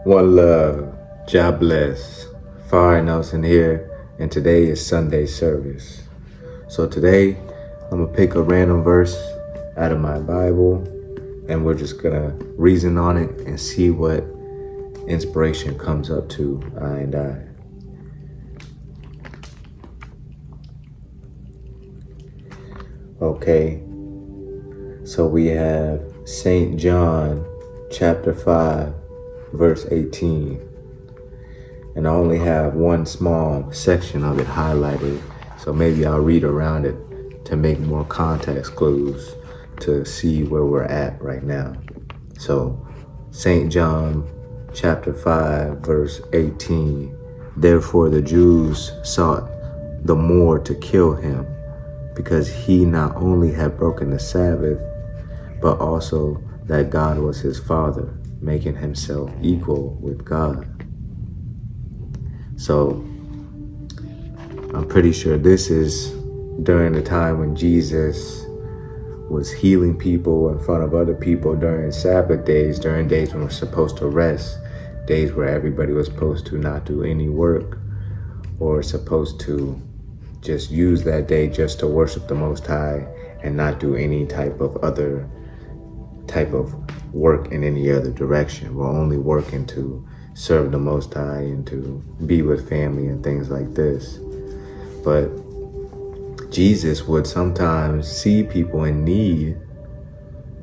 One love, God bless. Fire Nelson here, and today is Sunday service. So today, I'm gonna pick a random verse out of my Bible, and we're just gonna reason on it and see what inspiration comes up to I and I. Okay, so we have St. John chapter 5, verse 18. And I only have one small section of it highlighted, so maybe I'll read around it to make more context clues to see where we're at right now. So, St. John chapter 5, verse 18. Therefore the Jews sought the more to kill him, because he not only had broken the Sabbath, but also that God was his Father, making himself equal with God. So I'm pretty sure this is during the time when Jesus was healing people in front of other people during Sabbath days, during days when we're supposed to rest, days where everybody was supposed to not do any work or supposed to just use that day just to worship the Most High and not do any type of other type of work in any other direction. We're only working to serve the Most High and to be with family and things like this. But Jesus would sometimes see people in need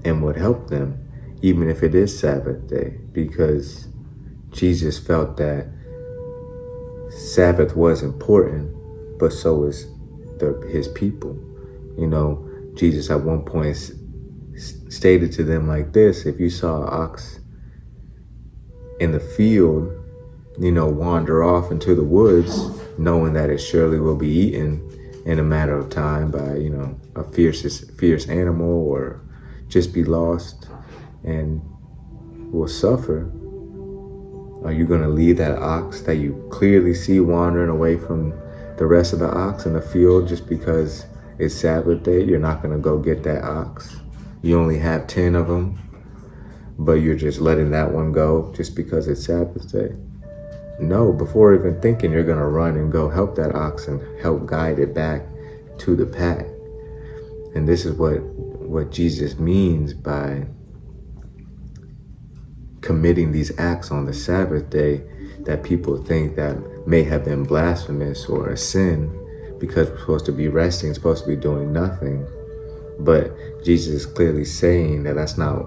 and would help them, even if it is Sabbath day, because Jesus felt that Sabbath was important, but so is his people. You know, Jesus at one point stated to them like this: if you saw an ox in the field, wander off into the woods, knowing that it surely will be eaten in a matter of time by, a fierce animal, or just be lost and will suffer, are you going to leave that ox that you clearly see wandering away from the rest of the ox in the field just because it's Sabbath day? You're not going to go get that ox. You only have 10 of them, but you're just letting that one go just because it's Sabbath day? No, before even thinking, you're going to run and go help that ox and help guide it back to the pack. And this is what Jesus means by committing these acts on the Sabbath day that people think that may have been blasphemous or a sin, because we're supposed to be resting, supposed to be doing nothing. But Jesus is clearly saying that that's not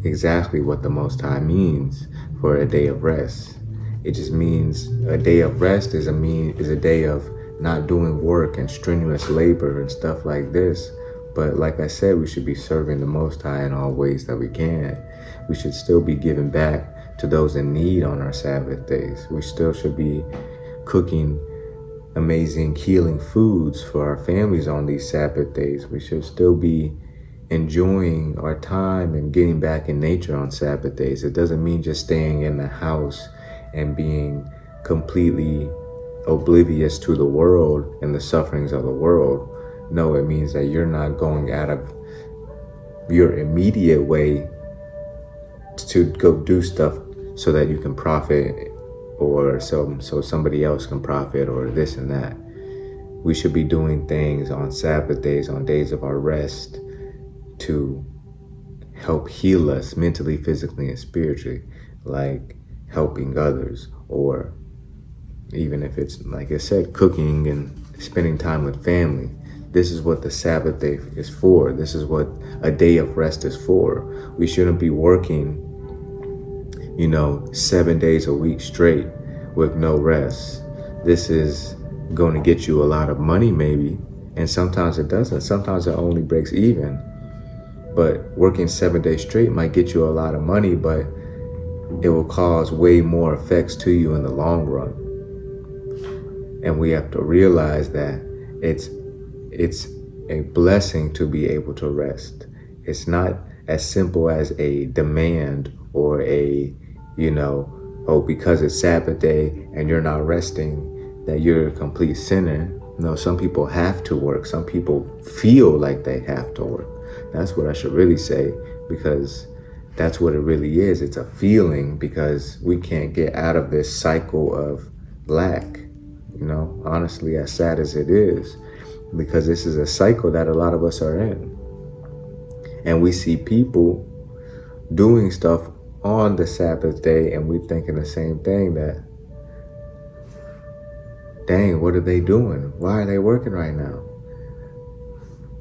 exactly what the Most High means for a day of rest. It just means a day of rest is a day of not doing work and strenuous labor and stuff like this. But like I said, we should be serving the Most High in all ways that we can. We should still be giving back to those in need on our Sabbath days. We still should be cooking amazing healing foods for our families on these Sabbath days. We should still be enjoying our time and getting back in nature on Sabbath days. It doesn't mean just staying in the house and being completely oblivious to the world and the sufferings of the world. No, it means that you're not going out of your immediate way to go do stuff so that you can profit, or so somebody else can profit, or this and that. We should be doing things on Sabbath days, on days of our rest, to help heal us mentally, physically, and spiritually, like helping others, or even if it's, like I said, cooking and spending time with family. This is what the Sabbath day is for. This is what a day of rest is for. We shouldn't be working, 7 days a week straight with no rest. This is going to get you a lot of money maybe, and sometimes it doesn't. Sometimes it only breaks even. But working 7 days straight might get you a lot of money, but it will cause way more effects to you in the long run. And we have to realize that it's a blessing to be able to rest. It's not as simple as a demand or because it's Sabbath day and you're not resting, that you're a complete sinner. No, some people have to work. Some people feel like they have to work. That's what I should really say, because That's what it really is. It's a feeling because we can't get out of this cycle of lack, honestly, as sad as it is, because this is a cycle that a lot of us are in. And we see people doing stuff on the Sabbath day, and we thinking the same thing, that, dang, what are they doing? Why are they working right now?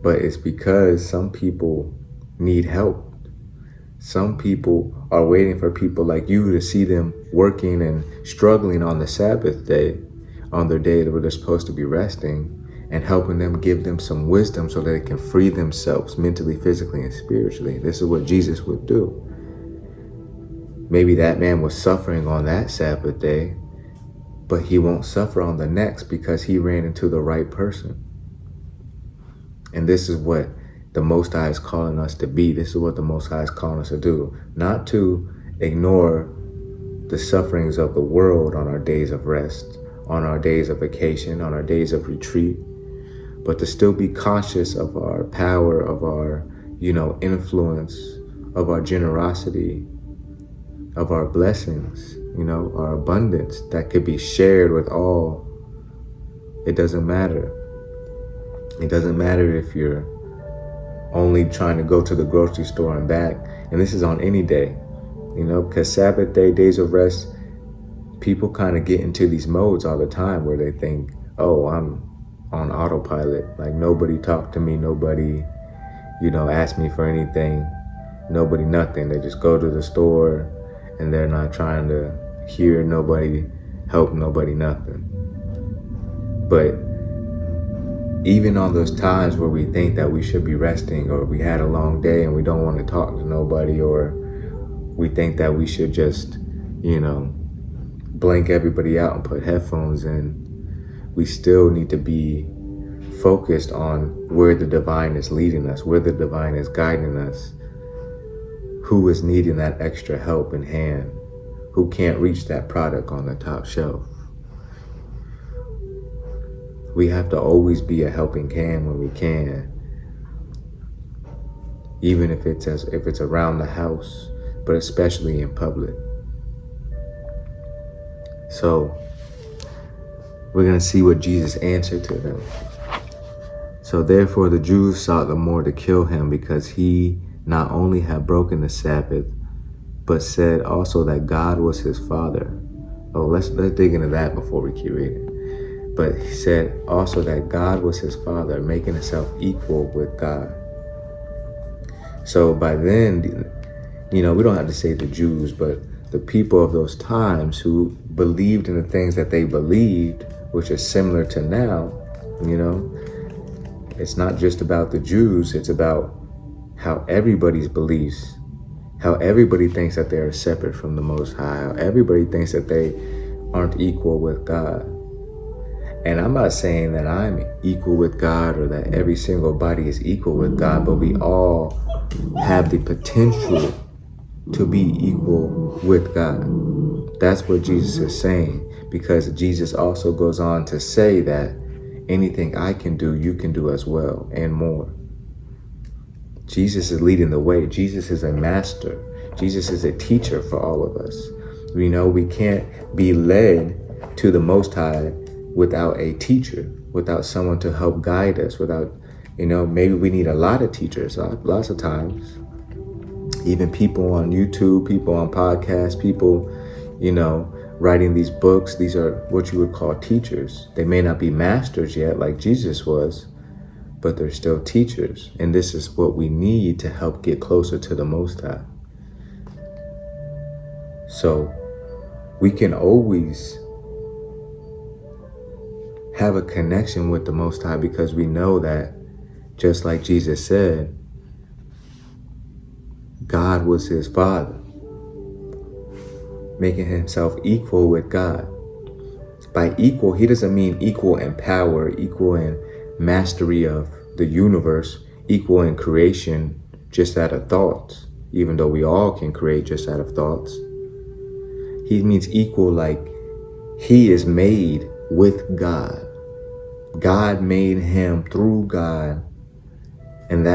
But it's because some people need help. Some people are waiting for people like you to see them working and struggling on the Sabbath day, on their day where they're supposed to be resting, and helping them, give them some wisdom so that they can free themselves mentally, physically, and spiritually. This is what Jesus would do. Maybe that man was suffering on that Sabbath day, but he won't suffer on the next because he ran into the right person. And this is what the Most High is calling us to be. This is what the Most High is calling us to do. Not to ignore the sufferings of the world on our days of rest, on our days of vacation, on our days of retreat, but to still be conscious of our power, of our, influence, of our generosity, of our blessings, our abundance that could be shared with all. It doesn't matter. It doesn't matter if you're only trying to go to the grocery store and back. And this is on any day, because Sabbath day, days of rest, people kind of get into these modes all the time where they think, oh, I'm on autopilot. Like, nobody talked to me. Nobody, asked me for anything. Nobody, nothing. They just go to the store and they're not trying to hear nobody, help nobody, nothing. But even on those times where we think that we should be resting, or we had a long day and we don't want to talk to nobody, or we think that we should just, blank everybody out and put headphones in, we still need to be focused on where the divine is leading us, where the divine is guiding us, who is needing that extra help in hand, who can't reach that product on the top shelf. We have to always be a helping hand when we can, even if it's around the house, but especially in public. So we're going to see what Jesus answered to them. So therefore the Jews sought the more to kill him, because he not only had broken the Sabbath, but said also that God was his father. Oh, let's dig into that before we keep reading. But he said also that God was his father, making himself equal with God. So by then, we don't have to say the Jews, but the people of those times who believed in the things that they believed, which is similar to now, it's not just about the Jews, it's about how everybody's beliefs, how everybody thinks that they are separate from the Most High, how everybody thinks that they aren't equal with God. And I'm not saying that I'm equal with God or that every single body is equal with God, but we all have the potential to be equal with God. That's what Jesus is saying, because Jesus also goes on to say that anything I can do, you can do as well, and more. Jesus is leading the way. Jesus is a master. Jesus is a teacher for all of us. We know we can't be led to the Most High without a teacher, without someone to help guide us, without, maybe we need a lot of teachers, lots of times. Even people on YouTube, people on podcasts, people, writing these books. These are what you would call teachers. They may not be masters yet like Jesus was, but they're still teachers. And this is what we need to help get closer to the Most High. So we can always have a connection with the Most High, because we know that, just like Jesus said, God was his father, making himself equal with God. By equal, he doesn't mean equal in power, equal in mastery of the universe, equal in creation just out of thoughts, even though we all can create just out of thoughts. He means equal like he is made with God. God made him through God, and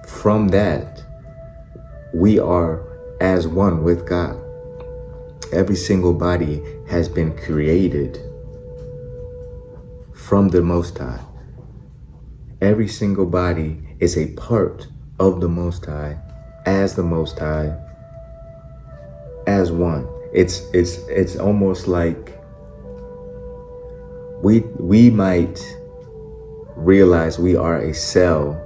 from that we are as one with God. Every single body has been created from the Most High. Every single body is a part of the Most High, as the Most High, as one. It's almost like we might realize we are a cell,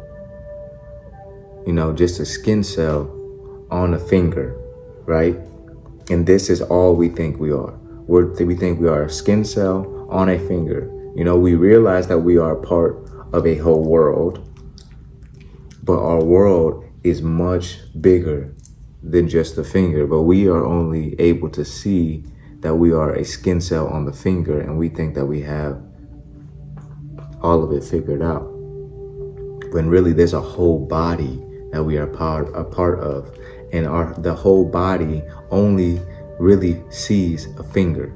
just a skin cell on a finger, right? And this is all we think we are. We think we are a skin cell on a finger. We realize that we are part of a whole world, but our world is much bigger than just the finger. But we are only able to see that we are a skin cell on the finger, and we think that we have all of it figured out. When really there's a whole body that we are a part of, and the whole body only really sees a finger.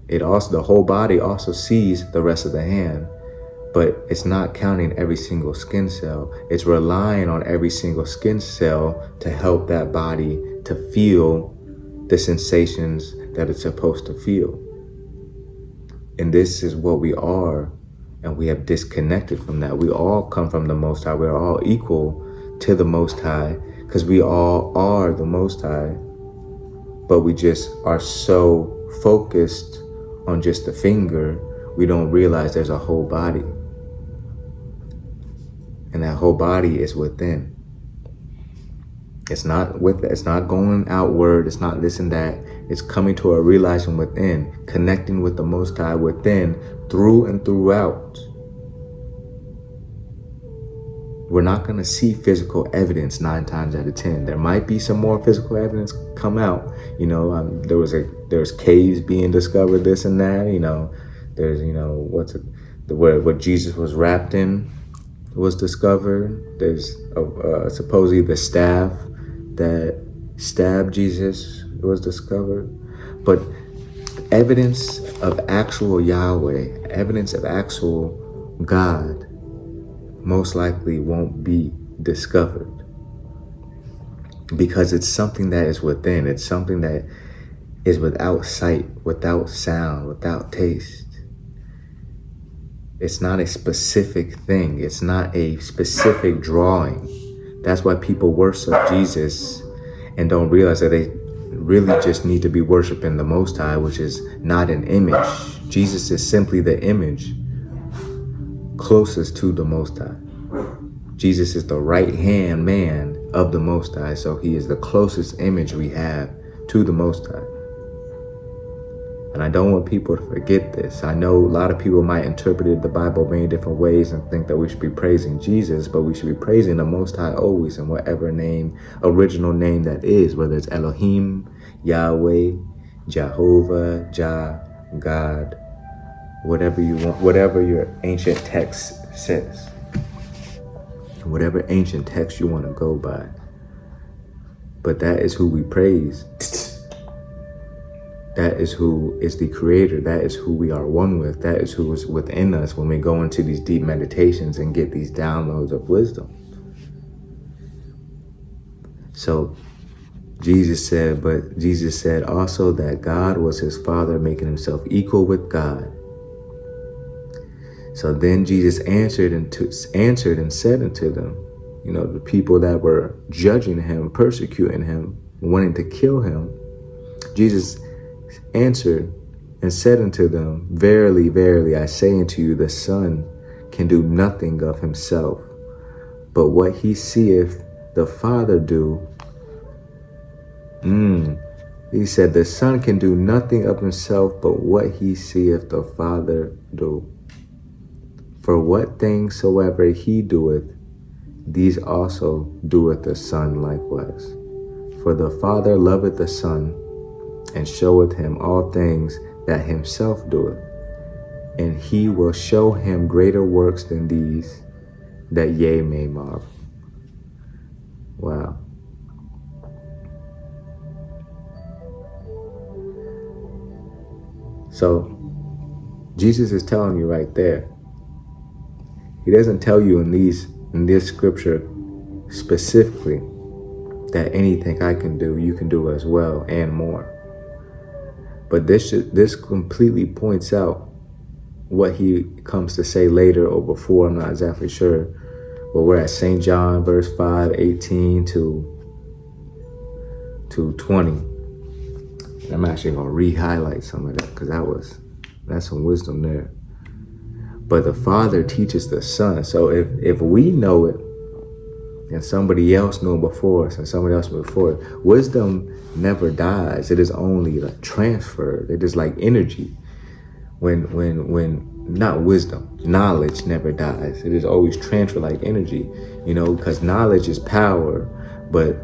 The whole body also sees the rest of the hand, but it's not counting every single skin cell. It's relying on every single skin cell to help that body to feel the sensations that it's supposed to feel. And this is what we are, and we have disconnected from that. We all come from the Most High. We're all equal to the Most High because we all are the Most High, but we just are so focused on just the finger, we don't realize there's a whole body. And that whole body is within. It's not going outward. It's not this and that. It's coming to a realization within, connecting with the Most High within, through and throughout. We're not going to see physical evidence 9 times out of 10. There might be some more physical evidence come out. There's caves being discovered, this and that. There's what Jesus was wrapped in was discovered. There's supposedly the staff that stabbed Jesus was discovered. But evidence of actual Yahweh, evidence of actual God, most likely won't be discovered because it's something that is within. It's something that is without sight, without sound, without taste. It's not a specific thing. It's not a specific drawing. That's why people worship Jesus and don't realize that they really just need to be worshiping the Most High, which is not an image. Jesus is simply the image closest to the Most High. Jesus is the right-hand man of the Most High, so he is the closest image we have to the Most High. And I don't want people to forget this. I know a lot of people might interpret the Bible many different ways and think that we should be praising Jesus, but we should be praising the Most High always in whatever original name that is, whether it's Elohim, Yahweh, Jehovah, Jah, God, whatever you want, whatever your ancient text says, whatever ancient text you want to go by. But that is who we praise. That is who is the creator. That is who we are one with. That is who is within us when we go into these deep meditations and get these downloads of wisdom. So Jesus said also that God was his Father, making himself equal with God. So then Jesus answered and said unto them, the people that were judging him, persecuting him, wanting to kill him, Jesus answered and said unto them, Verily, verily, I say unto you, the Son can do nothing of himself, but what he seeth the Father do. He said, the Son can do nothing of himself, but what he seeth the Father do. For what things soever he doeth, these also doeth the Son likewise. For the Father loveth the Son, and showeth him all things that himself doeth. And he will show him greater works than these, that ye may marvel. Wow. So, Jesus is telling you right there. He doesn't tell you in this scripture specifically that anything I can do, you can do as well and more. But this completely points out what he comes to say later or before, I'm not exactly sure. But we're at St. John verse 5:18 to 20. And I'm actually gonna re-highlight some of that because that's some wisdom there. But the Father teaches the Son. So if we know it and somebody else knew it before us and somebody else before us, wisdom never dies. It is only like transferred. It is like energy. When not wisdom, knowledge never dies. It is always transferred like energy, because knowledge is power, but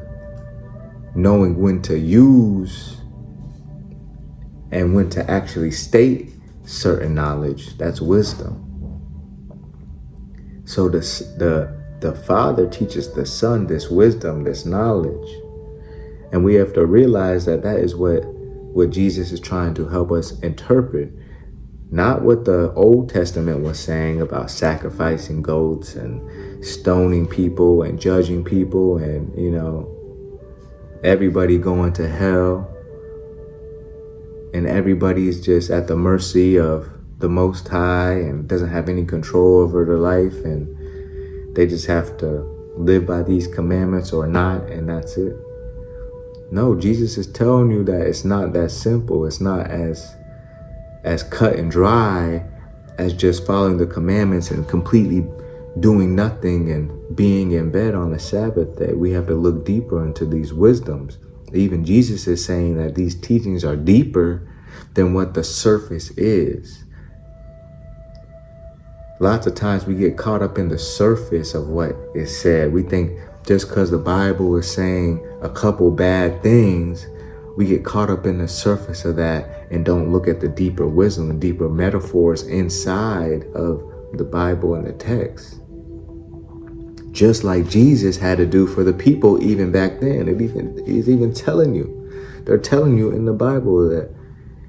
knowing when to use and when to actually state certain knowledge, that's wisdom. So the Father teaches the Son this wisdom, this knowledge. And we have to realize that is what Jesus is trying to help us interpret. Not what the Old Testament was saying about sacrificing goats and stoning people and judging people and, everybody going to hell. And everybody's just at the mercy of the Most High and doesn't have any control over their life. And they just have to live by these commandments or not, and that's it. No, Jesus is telling you that it's not that simple. It's not as cut and dry as just following the commandments and completely doing nothing and being in bed on the Sabbath day. We have to look deeper into these wisdoms. Even Jesus is saying that these teachings are deeper than what the surface is. Lots of times we get caught up in the surface of what is said. We think just because the Bible is saying a couple bad things, we get caught up in the surface of that and don't look at the deeper wisdom, the deeper metaphors inside of the Bible and the text. Just like Jesus had to do for the people even back then. He's even telling you. They're telling you in the Bible that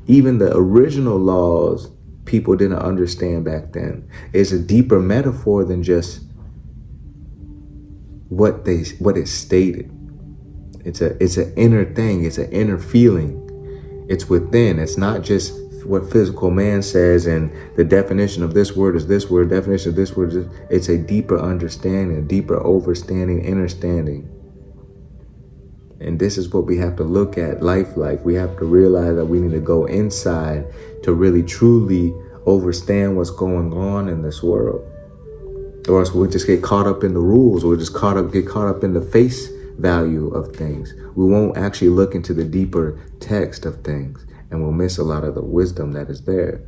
even the original laws people didn't understand back then. It's a deeper metaphor than just what is stated. It's an inner thing. It's an inner feeling. It's within. It's not just what physical man says and the definition of this word is this word, definition of this word is. It's a deeper understanding, a deeper overstanding, understanding. And this is what we have to look at life like. We have to realize that we need to go inside to really truly understand what's going on in this world. Or else we'll just get caught up in the rules. We'll just get caught up in the face value of things. We won't actually look into the deeper text of things, and we'll miss a lot of the wisdom that is there.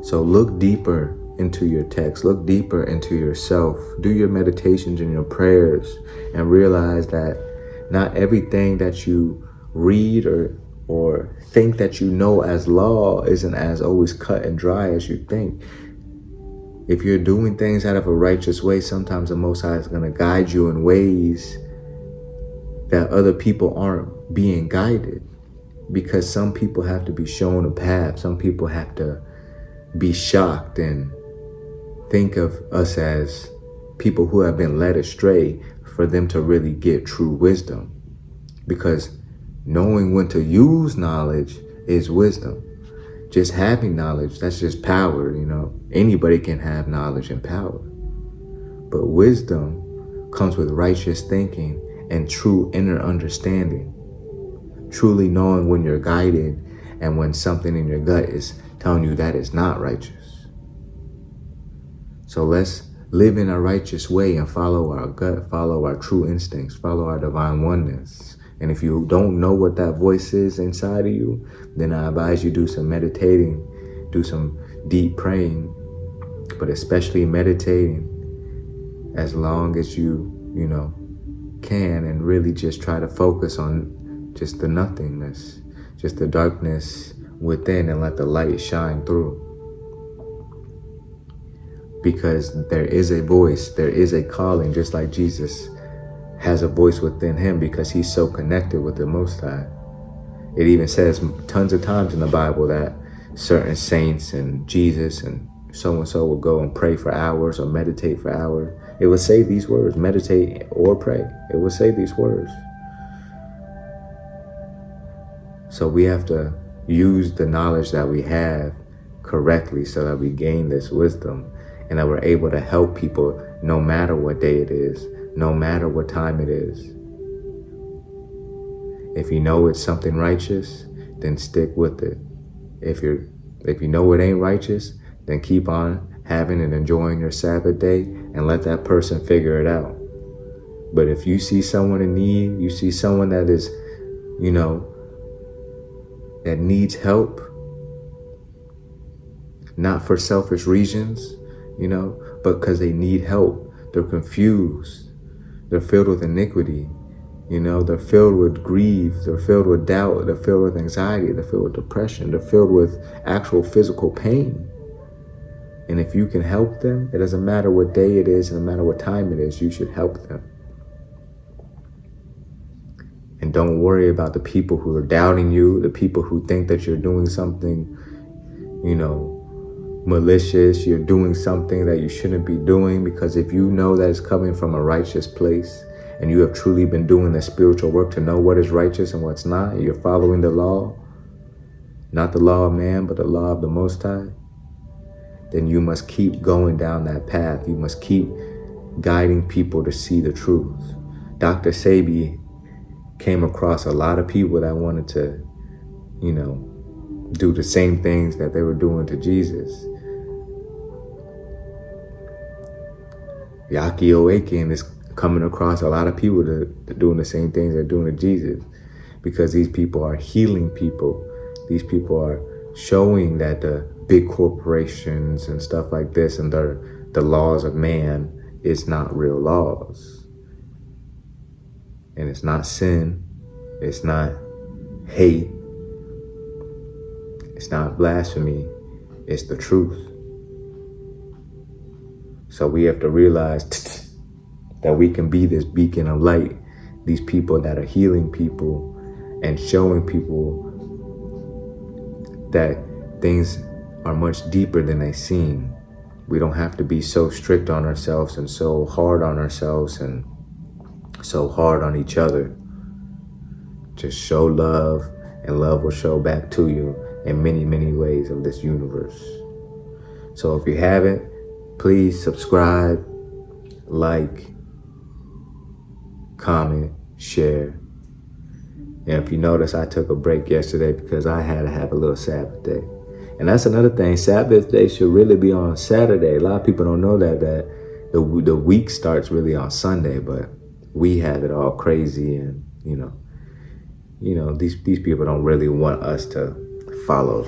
So look deeper into your text. Look deeper into yourself. Do your meditations and your prayers and realize that not everything that you read or think that you know as law isn't as always cut and dry as you think. If you're doing things out of a righteous way, sometimes the Most High is going to guide you in ways that other people aren't being guided, because some people have to be shown a path. Some people have to be shocked and think of us as people who have been led astray for them to really get true wisdom. Because knowing when to use knowledge is wisdom. Just having knowledge, that's just power, Anybody can have knowledge and power. But wisdom comes with righteous thinking and true inner understanding. Truly knowing when you're guided and when something in your gut is telling you that is not righteous. So let's live in a righteous way and follow our gut, follow our true instincts, follow our divine oneness. And if you don't know what that voice is inside of you, then I advise you do some meditating, do some deep praying, but especially meditating as long as you can, and really just try to focus on just the nothingness, just the darkness within, and let the light shine through. Because there is a voice, there is a calling, just like Jesus has a voice within him because he's so connected with the Most High. It even says tons of times in the Bible that certain saints and Jesus and so will go and pray for hours or meditate for hours, It will say these words, meditate or pray. It will say these words. So we have to use the knowledge that we have correctly so that we gain this wisdom and that we're able to help people no matter what day it is, no matter what time it is. If you know it's something righteous, then stick with it. If you know it ain't righteous, then keep on having and enjoying your Sabbath day and let that person figure it out. But if you see someone in need, you see someone that is, that needs help, not for selfish reasons, but because they need help. They're confused. They're filled with iniquity. They're filled with grief. They're filled with doubt. They're filled with anxiety. They're filled with depression. They're filled with actual physical pain. And if you can help them, it doesn't matter what day it is, it doesn't matter what time it is, you should help them. And don't worry about the people who are doubting you, the people who think that you're doing something, malicious, you're doing something that you shouldn't be doing, because if you know that it's coming from a righteous place and you have truly been doing the spiritual work to know what is righteous and what's not, you're following the law, not the law of man, but the law of the Most High, then you must keep going down that path. You must keep guiding people to see the truth. Dr. Sebi came across a lot of people that wanted to, do the same things that they were doing to Jesus. Yaki Oaken is coming across a lot of people that doing the same things they're doing to Jesus, because these people are healing people. These people are showing that the big corporations and stuff like this and the laws of man is not real laws. And it's not sin. It's not hate. It's not blasphemy. It's the truth. So we have to realize that we can be this beacon of light, these people that are healing people and showing people that things are much deeper than they seem. We don't have to be so strict on ourselves and so hard on ourselves and so hard on each other. Just show love, and love will show back to you in many, many ways of this universe. So if you haven't, please subscribe, like, comment, share. And if you notice, I took a break yesterday because I had to have a little Sabbath day. And that's another thing. Sabbath day should really be on Saturday. A lot of people don't know that the week starts really on Sunday, but we have it all crazy, and these people don't really want us to follow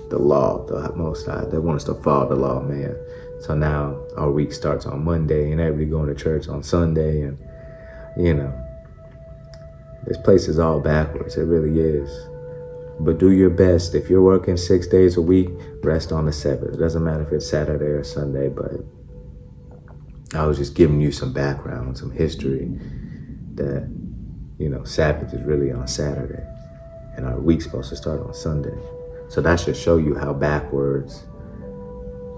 the law of the Most High. They want us to follow the law of man. So now our week starts on Monday, and everybody going to church on Sunday, and this place is all backwards. It really is. But do your best. If you're working 6 days a week, rest on the 7th. It doesn't matter if it's Saturday or Sunday, but I was just giving you some background, some history that, Sabbath is really on Saturday and our week's supposed to start on Sunday. So that should show you how backwards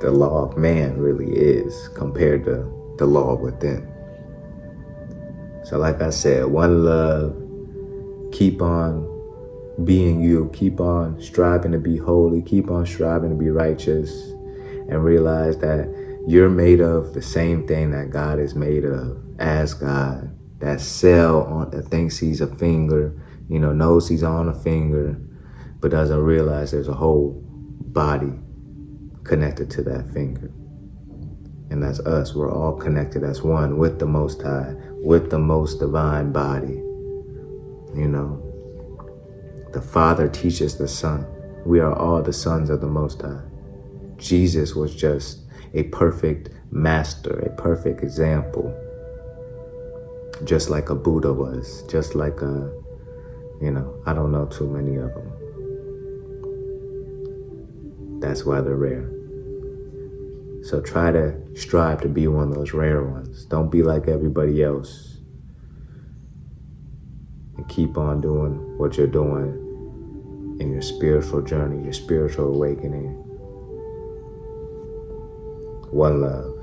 the law of man really is compared to the law within. So like I said, one love, keep on being you, keep on striving to be holy, keep on striving to be righteous, and realize that you're made of the same thing that God is made of, as God. That cell that thinks he's a finger, knows he's on a finger, but doesn't realize there's a whole body connected to that finger. And that's us. We're all connected as one with the Most High, with the most divine body. The Father teaches the Son. We are all the sons of the Most High. Jesus was just a perfect master, a perfect example. Just like a Buddha was, just like I don't know too many of them. That's why they're rare. So try to strive to be one of those rare ones. Don't be like everybody else. And keep on doing what you're doing in your spiritual journey, your spiritual awakening. One love.